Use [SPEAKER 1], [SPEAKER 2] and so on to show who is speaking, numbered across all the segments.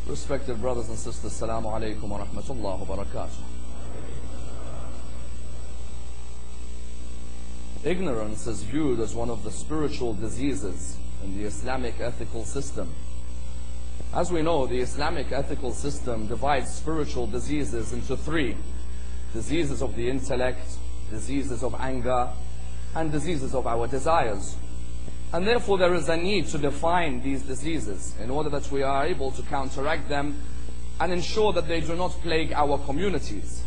[SPEAKER 1] Respected brothers and sisters, Assalamu alaikum wa rahmatullahi wa barakatuh. Ignorance is viewed as one of the spiritual diseases in the Islamic ethical system. As we know, the Islamic ethical system divides spiritual diseases into three: diseases of the intellect, diseases of anger, and diseases of our desires. And therefore there is a need to define these diseases in order that we are able to counteract them and ensure that they do not plague our communities.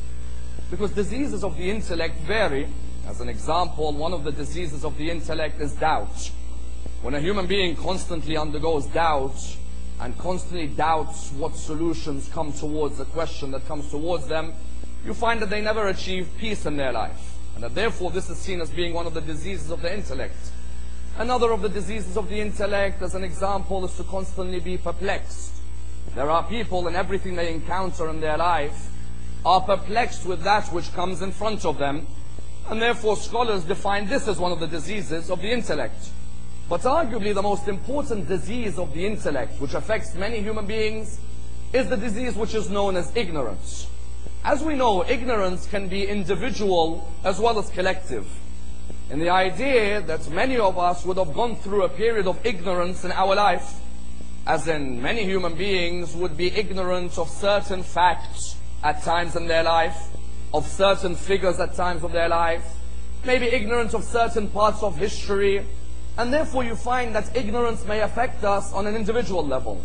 [SPEAKER 1] Because diseases of the intellect vary. As an example, one of the diseases of the intellect is doubt. When a human being constantly undergoes doubt and constantly doubts what solutions come towards a question that comes towards them, you find that they never achieve peace in their life. And that therefore this is seen as being one of the diseases of the intellect. Another of the diseases of the intellect, as an example, is to constantly be perplexed. There are people, and everything they encounter in their life are perplexed with that which comes in front of them, and therefore scholars define this as one of the diseases of the intellect. But arguably the most important disease of the intellect, which affects many human beings, is the disease which is known as ignorance. As we know, ignorance can be individual as well as collective. And the idea that many of us would have gone through a period of ignorance in our life, as in many human beings would be ignorant of certain facts at times in their life, of certain figures at times of their life, maybe ignorant of certain parts of history, and therefore you find that ignorance may affect us on an individual level.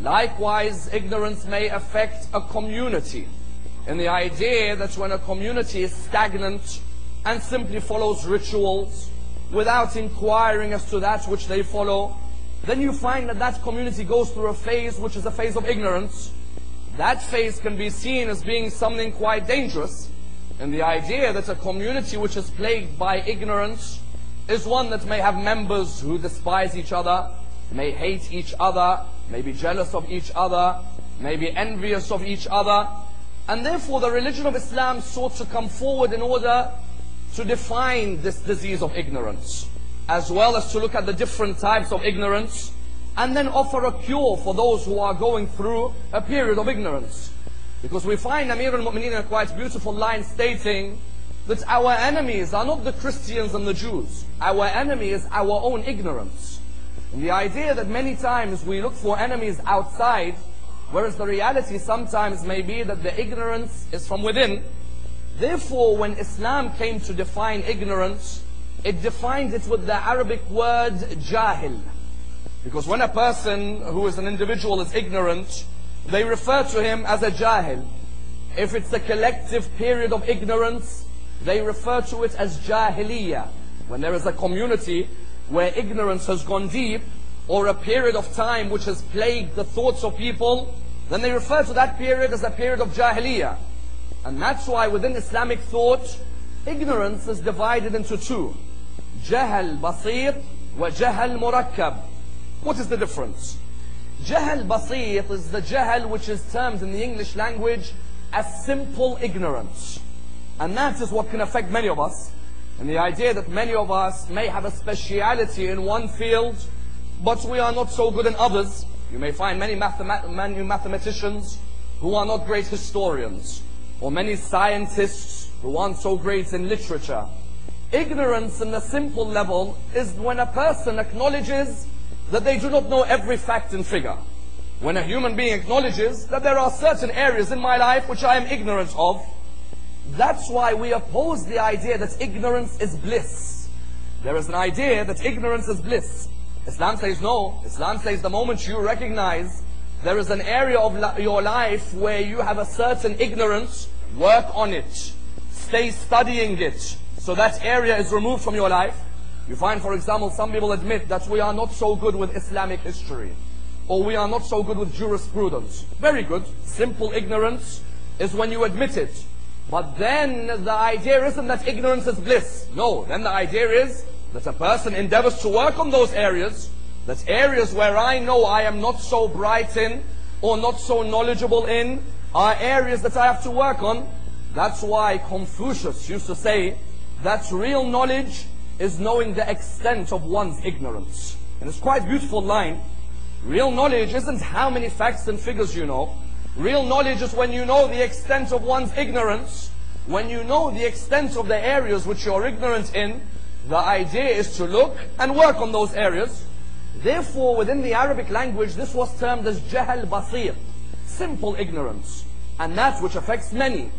[SPEAKER 1] Likewise, ignorance may affect a community, in the idea that when a community is stagnant and simply follows rituals without inquiring as to that which they follow, then you find that that community goes through a phase which is a phase of ignorance. That phase can be seen as being something quite dangerous, and the idea that a community which is plagued by ignorance is one that may have members who despise each other, may hate each other, may be jealous of each other, may be envious of each other. And therefore the religion of Islam sought to come forward in order to define this disease of ignorance, as well as to look at the different types of ignorance, and then offer a cure for those who are going through a period of ignorance. Because we find Amir al-Mu'mineen in a quite beautiful line stating that our enemies are not the Christians and the Jews. Our enemy is our own ignorance. And the idea that many times we look for enemies outside, whereas the reality sometimes may be that the ignorance is from within. Therefore, when Islam came to define ignorance, it defined it with the Arabic word jahil. Because when a person who is an individual is ignorant, they refer to him as a jahil. If it's a collective period of ignorance, they refer to it as jahiliyyah. When there is a community where ignorance has gone deep, or a period of time which has plagued the thoughts of people, then they refer to that period as a period of jahiliyyah. And that's why within Islamic thought, ignorance is divided into two: jahal basit wa jahal murakkab. What is the difference? Jahal basit is the jahal which is termed in the English language as simple ignorance. And that is what can affect many of us. And the idea that many of us may have a speciality in one field, but we are not so good in others. You may find many mathematicians who are not great historians, or many scientists who aren't so great in literature. Ignorance in the simple level is when a person acknowledges that they do not know every fact and figure. When a human being acknowledges that there are certain areas in my life which I am ignorant of. That's why we oppose the idea that ignorance is bliss. There is an idea that ignorance is bliss. Islam says no. Islam says the moment you recognize there is an area of your life where you have a certain ignorance, work on it. Stay studying it, so that area is removed from your life. You find, for example, some people admit that we are not so good with Islamic history, or we are not so good with jurisprudence. Very good. Simple ignorance is when you admit it. But then the idea isn't that ignorance is bliss. No, then the idea is that a person endeavors to work on those areas, that areas where I know I am not so bright in, or not so knowledgeable in, are areas that I have to work on. That's why Confucius used to say that real knowledge is knowing the extent of one's ignorance. And it's quite a beautiful line. Real knowledge isn't how many facts and figures you know. Real knowledge is when you know the extent of one's ignorance, when you know the extent of the areas which you're ignorant in. The idea is to look and work on those areas. Therefore, within the Arabic language, this was termed as jahl basir, simple ignorance, and that which affects many.